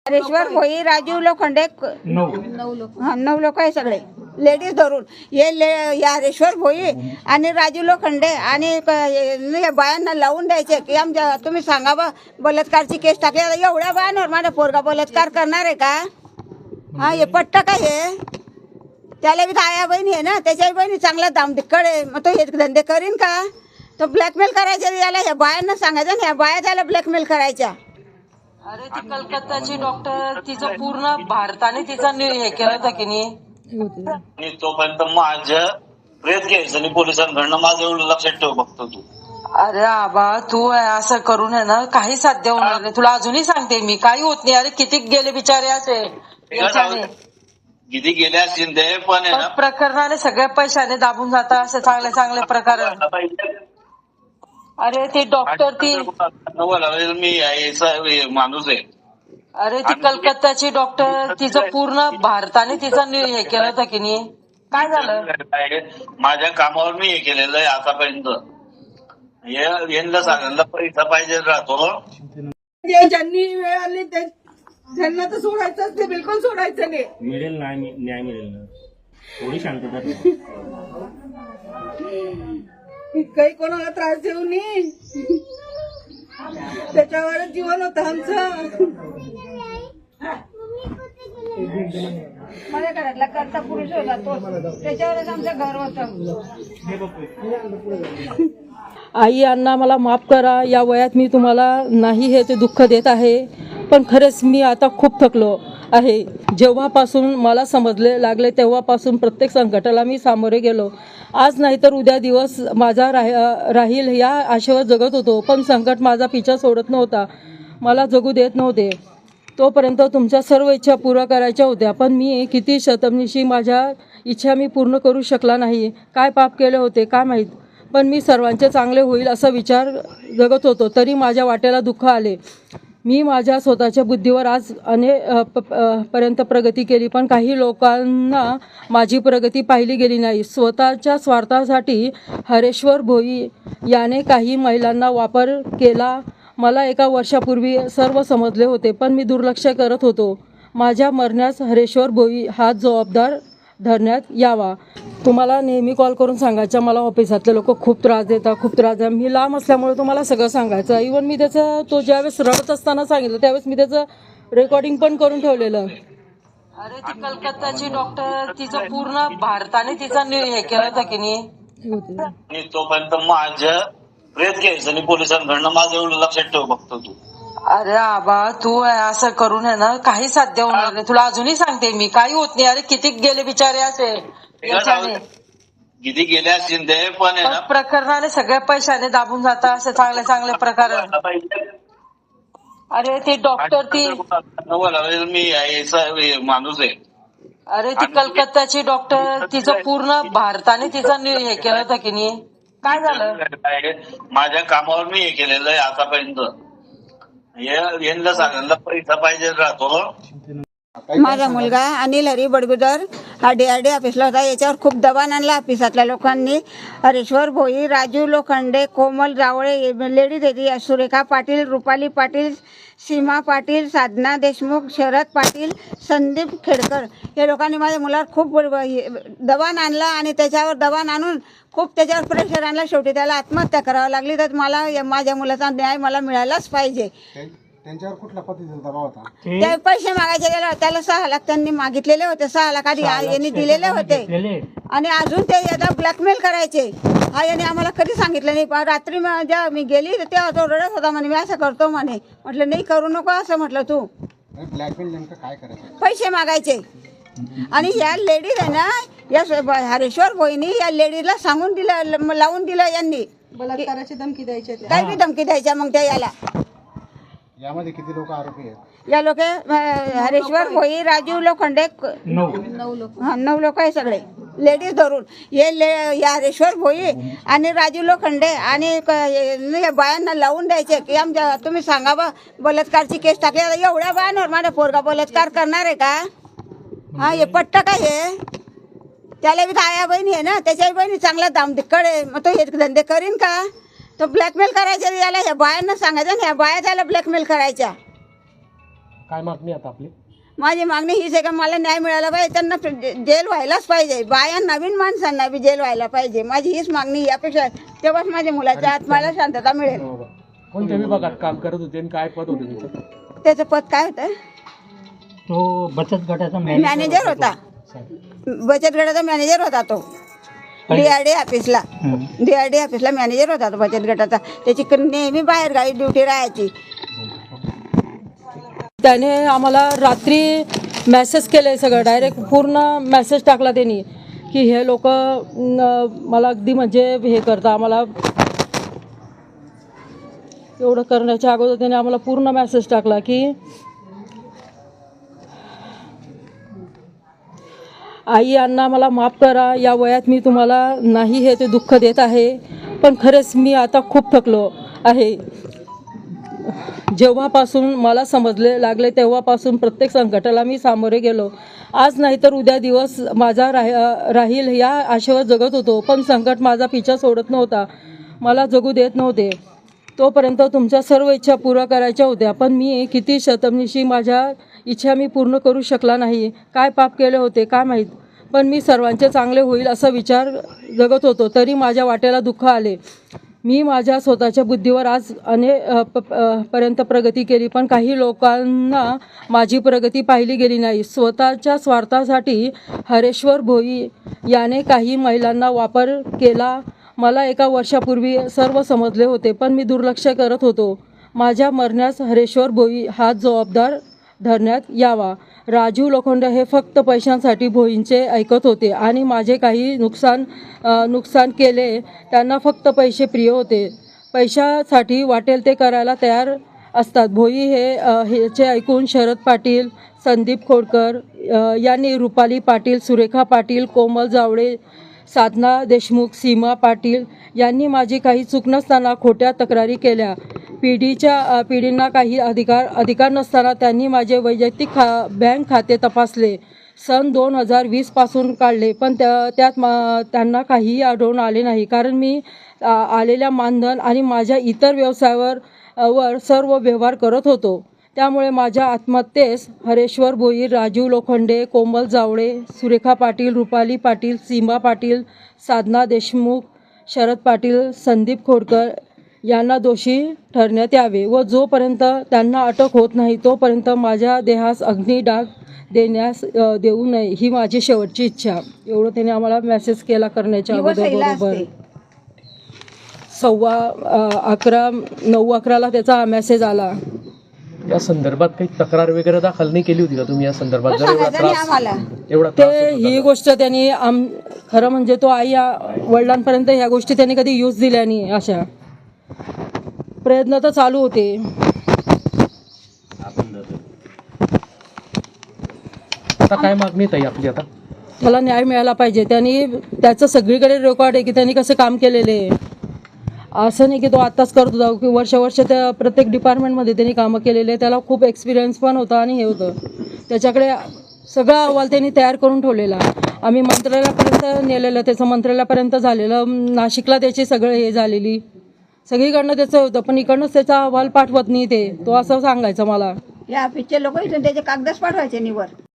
हरेश्वर भोई, राजीव लोखंडे, 9 लोक आहे सगळे लेडीज धरून. या हरेश्वर भोई आणि राजीव लोखंडे आणि हे बायांना लावून द्यायचे की आमच्या तुम्ही सांगा बा बलात्कारची केस टाकली. एवढ्या बायांवर माझा पोरगा बलात्कार करणार आहे का? हा, हे पट्ट काय हे? त्याला बी आया बहिणी आहे ना, त्याच्या बहिणी चांगला दामदिक्कड आहे. मग तो हे धंदे करीन का? तो ब्लॅकमेल करायचे याला, ह्या बायांना सांगायचं ना, ह्या बाया त्याला ब्लॅकमेल करायच्या. अरे ती कलकत्ताची डॉक्टर, तिचं पूर्ण भारताने तिचा हे केलं होतं की नाही. तोपर्यंत माझं प्रेत घ्यायचं आणि पोलिसांकडनं माझं एवढं लक्षात ठेव बघतो तू. अरे आबा तू असं करून आहे ना, काही साध्य होणार नाही. तुला अजूनही सांगते मी, काही होत नाही. अरे किती गेले बिचारे असे किती गेले असतील ते, पण प्रकरणाने सगळ्या पैशाने दाबून जातात असे चांगले चांगले प्रकार. अरे ती डॉक्टर ती मी माणूस आहे. अरे ती कलकत्ताची डॉक्टर, तिचं पूर्ण भारताने तिचं हे केलं होतं की नाही. काय झालं? माझ्या कामावर मी हे केलेलं आहे आतापर्यंत. यांना सांगायला पैसा पाहिजे राहतो. ज्यांनी वेळ आली त्यांना तर सोडायचंच ते, बिलकुल सोडायचं नाही. मिळेल ना, न्याय मिळेल ना. थोडी शांतता. काही कोणाला त्रास देऊ नये, त्याच्यावर जीवन होतं आमचं. माझ्या घरातला करता पुरुष होता तो, त्याच्यावरच आमचं घर होतं. आई अण्णा मला माफ करा, या वयात मी तुम्हाला नाही हे ते दुःख देत आहे. पण खरंच मी आता खूप थकलो आहे. जेव्हापासून मला समजले लागले तेव्हापासून प्रत्येक संकटाला मी सामोरे गेलो. आज नाही तर उद्या दिवस माझा राहील या आशेवर जगत होतो. पण संकट माझा पिछा सोडत नव्हता, मला जगू देत नव्हते. तोपर्यंत तुमच्या सर्व इच्छा पूर्ण करायच्या होत्या. पण मी किती शतमनिशी माझ्या इच्छा मी पूर्ण करू शकला नाही. काय पाप केले होते काय माहीत. पण मी सर्वांचे चांगले होईल असा विचार जगत होतो. तरी माझ्या वाट्याला दुःख आले. मी माझ्या स्वतःच्या बुद्धीवर आज पर्यंत प्रगती केली, पण काही लोकांना माझी प्रगती पाहिली गेली नाही. स्वतःच्या स्वार्थासाठी हरेश्वर भोई याने काही महिलांना वापर केला. मला एका वर्षापूर्वी सर्व समजले होते, पण मी दुर्लक्ष करत होतो. माझ्या मरण्यास हरेश्वर भोई हा जबाबदार धरण्यात यावा. तुम्हाला नेहमी कॉल करून सांगायचं, मला ऑफिसातले लोक खूप त्रास देतात. मी लांब असल्यामुळे तुम्हाला सगळं सांगायचं. इव्हन मी त्याचं, तो ज्यावेळेस रडत असताना सांगितलं त्यावेळेस मी त्याचं रेकॉर्डिंग पण करून ठेवलेलं. अरे ती कलकत्ताची डॉक्टर, तिचं पूर्ण भारताने तिचं हे केलं होतं की नाही. तोपर्यंत माझं प्रेत घ्यायचं आणि पोलिसांकडनं माझं एवढं लक्षात ठेव बघतो तू. अरे आबा तू असं करून आहे ना, काही साध्य होणार नाही. तुला अजूनही सांगते मी, काही होत नाही. अरे किती गेले बिचारे असे किती गेले असतील ते, पण प्रकरणाने सगळ्या पैशाने दाबून जातात असे चांगले चांगले प्रकार. अरे ती डॉक्टर ती मी माणूस आहे. अरे ती कलकत्ताची डॉक्टर, तिचं पूर्ण भारताने तिचं हे केलं होतं की नाही. काय झालं? माझ्या कामावर मी हे केलेलं आहे आतापर्यंत. यांना सांगायला पैसा पाहिजे राहतो. माझा मुलगा अनिल हरी बडगुदर हा DRD ऑफिसला होता. याच्यावर खूप दबाण आणला ऑफिसातल्या लोकांनी. हरेश्वर भोई, राजीव लोखंडे, कोमल जावळे, लेडीज होती, सुरेखा पाटील, रुपाली पाटील, सीमा पाटील, साधना देशमुख, शरद पाटील, संदीप खेडकर, या लोकांनी माझ्या मुलावर खूप दबाण आणला आणि त्याच्यावर दबाण आणून खूप त्याच्यावर प्रेशर आणला. शेवटी त्याला आत्महत्या करावी लागली. तर मला माझ्या मुलाचा न्याय मला मिळालाच पाहिजे. त्यांच्यावर कुठला पद्धतीचा दबाव होता? ते पैसे मागायचे गेले, त्याला 6 लाख त्यांनी मागितलेले होते. 6 लाख आधी यांनी दिलेले होते आणि अजून ते याचा ब्लॅकमेल करायचे. हा यांनी आम्हाला कधी सांगितलं नाही. रात्री जेव्हा मी गेली तेव्हा तो रडत होता म्हणे, मी असं करतो म्हणे. म्हटलं नाही करू नको असं म्हटलं. तू ब्लॅकमेल नेमकं काय करायचं? पैसे मागायचे. आणि या लेडीज आहे ना, या हरेश्वर भोईनी या लेडीजला सांगून दिलं, लावून दिलं यांनी. बलात्काराची धमकी द्यायची, काही बी धमकी द्यायच्या. मग त्या याला यामध्ये किती लोक आरोपी आहेत? या लोक हरेश्वर भोई, राजीव लोखंडे, 9 लोक आहे सगळे लेडीज धरून. या हरेश्वर भोई आणि राजीव लोखंडे आणि हे बायांना लावून द्यायचे की आमच्या तुम्ही सांगा बा बलात्कारची केस टाकली. एवढ्या बायांवर माझा पोरगा बलात्कार करणार आहे का? हा, हे पट्ट काय हे? त्याला बी आया बहिणी आहे ना, त्याच्या बहिणी चांगला दामदिक्कड आहे. मग तो हे धंदे करीन का? तो ब्लॅकमेल करायचे याला, ह्या बायांना सांगायचं ना, ह्या बाया त्याला ब्लॅकमेल करायच्या. काय मागणी आता आपली? माझी मागणी हीच आहे का मला न्याय मिळाला पाहिजे, त्यांना जेल व्हायलाच पाहिजे, बाया नवीन माणसांना बी जेल व्हायला पाहिजे. माझी हीच मागणी यापेक्षा आहे. तेव्हाच माझ्या मुलाच्या आत्म्याला शांतता मिळेल. कोणत्या विभागात काम करत होते आणि काय पद होते तुमचं? त्याचं पद काय होतं? तो बचत गटाचा मॅनेजर होता. बचत गटाचा मॅनेजर होता तो. DRD ऑफिसला मॅनेजर होता तो बचत गटाचा. त्याची नेहमी बाहेर गाडी ड्युटी राहायची. त्याने आम्हाला रात्री मेसेज केले, सगळं डायरेक्ट पूर्ण मेसेज टाकला त्यांनी की हे लोक मला अगदी म्हणजे हे करता. आम्हाला एवढं करण्याच्या अगोदर त्याने आम्हाला पूर्ण मेसेज टाकला की आई अण्णा मला माफ करा, या वयात मी तुम्हाला नाही हे ते दुःख देत आहे, पण खरेच मी आता खूप थकलो आहे. जेव्हापासून मला समजले लागले तेव्हापासून प्रत्येक संकटाला मी सामोरे गेलो. आज नाही तर उद्या दिवस माझा राहील या आशेवर जगत होतो, पण संकट माझा पिछा सोडत नव्हता, मला जगू देत नव्हते. तोपर्यंत तुमच्या सर्व इच्छा पूर्ण करायच्या होत्या, पण मी किती शतमनिशी माझ्या इच्छा मी पूर्ण करू शकला नाही. काय पाप केले होते काय माहीत, पण मी सर्वांचे चांगले होईल असा विचार जगत होतो, तरी माझ्या वाट्याला दुःख आले. मी माझ्या स्वतःच्या बुद्धीवर आज पर्यंत प्रगती केली, पण काही लोकांना माझी प्रगती पाहिली गेली नाही. स्वतःच्या स्वार्थासाठी हरेश्वर भोई याने काही महिलांना वापर केला. मला एका वर्षापूर्वी सर्व समजले होते, पण मी दुर्लक्ष करत होतो. माझ्या मरण्यास हरेश्वर भोई हा जबाबदार धरण्यात यावा. राजू लोखंडे हे फक्त पैशांसाठी भोईंचे ऐकत होते आणि माझे काही नुकसान केले. त्यांना फक्त पैसे प्रिय होते. पैशासाठी वाटेल ते करायला तयार असतात. भोई हेचे ऐकून शरद पाटील, संदीप खोडकर यांनी रुपाली पाटील, सुरेखा पाटील, कोमल जावळे, साधना देशमुख, सीमा पाटील यांनी माझी काही चूक नसताना खोट्या तक्रारी केल्या. पिढींना काही अधिकार नसताना त्यांनी माझे वैयक्तिक बँक खाते तपासले. सन 2020 पासून काढले, पण त्यात त्यांना काहीही आढळून आले नाही, कारण मी आलेल्या मानधन आणि माझ्या इतर व्यवसायावर सर्व व्यवहार करत होतो. त्यामुळे माझ्या आत्महत्येस हरेश्वर भोई, राजू लोखंडे, कोमल जावळे, सुरेखा पाटील, रुपाली पाटील, सीमा पाटील, साधना देशमुख, शरद पाटील, संदीप खोडकर यांना दोषी ठरण्यात यावे व जोपर्यंत त्यांना अटक होत नाही तोपर्यंत माझ्या देहास अग्निडाग देऊ नये ही माझी शेवटची इच्छा. एवढं त्याने आम्हाला मेसेज केला करण्याच्या अगोदर. बरोबर 9:11ला त्याचा मेसेज आला. या संदर्भात काही तक्रार वगैरे दाखल नाही केली होती का तुम्ही या संदर्भात? ही गोष्ट त्यांनी खरं म्हणजे तो आई वडिलांपर्यंत ह्या गोष्टी त्यांनी कधी यूज दिल्या नाही. अशा प्रयत्न तर चालू होते. आता काय मागणी आहे आपली? आता त्याला न्याय मिळाला पाहिजे. त्याचं सगळीकडे रेकॉर्ड आहे की त्यांनी कसं काम केलेलं आहे. असं नाही की तो आत्ताच करत होता की वर्ष त्या प्रत्येक डिपार्टमेंटमध्ये त्यांनी कामं केलेले. त्याला खूप एक्सपिरियन्स पण होता आणि हे होतं. त्याच्याकडे सगळा अहवाल त्यांनी तयार करून ठेवलेला. आम्ही मंत्रालयापर्यंत नेलेलं, त्याचं मंत्रालयापर्यंत झालेलं. नाशिकला त्याची सगळं हे झालेली, सगळीकडनं त्याचं होतं, पण इकडनंच त्याचा अहवाल पाठवत नाही. तो असं सांगायचं मला. या ऑफिसचे लोक इथून त्याचे कागदच पाठवायचे निवर.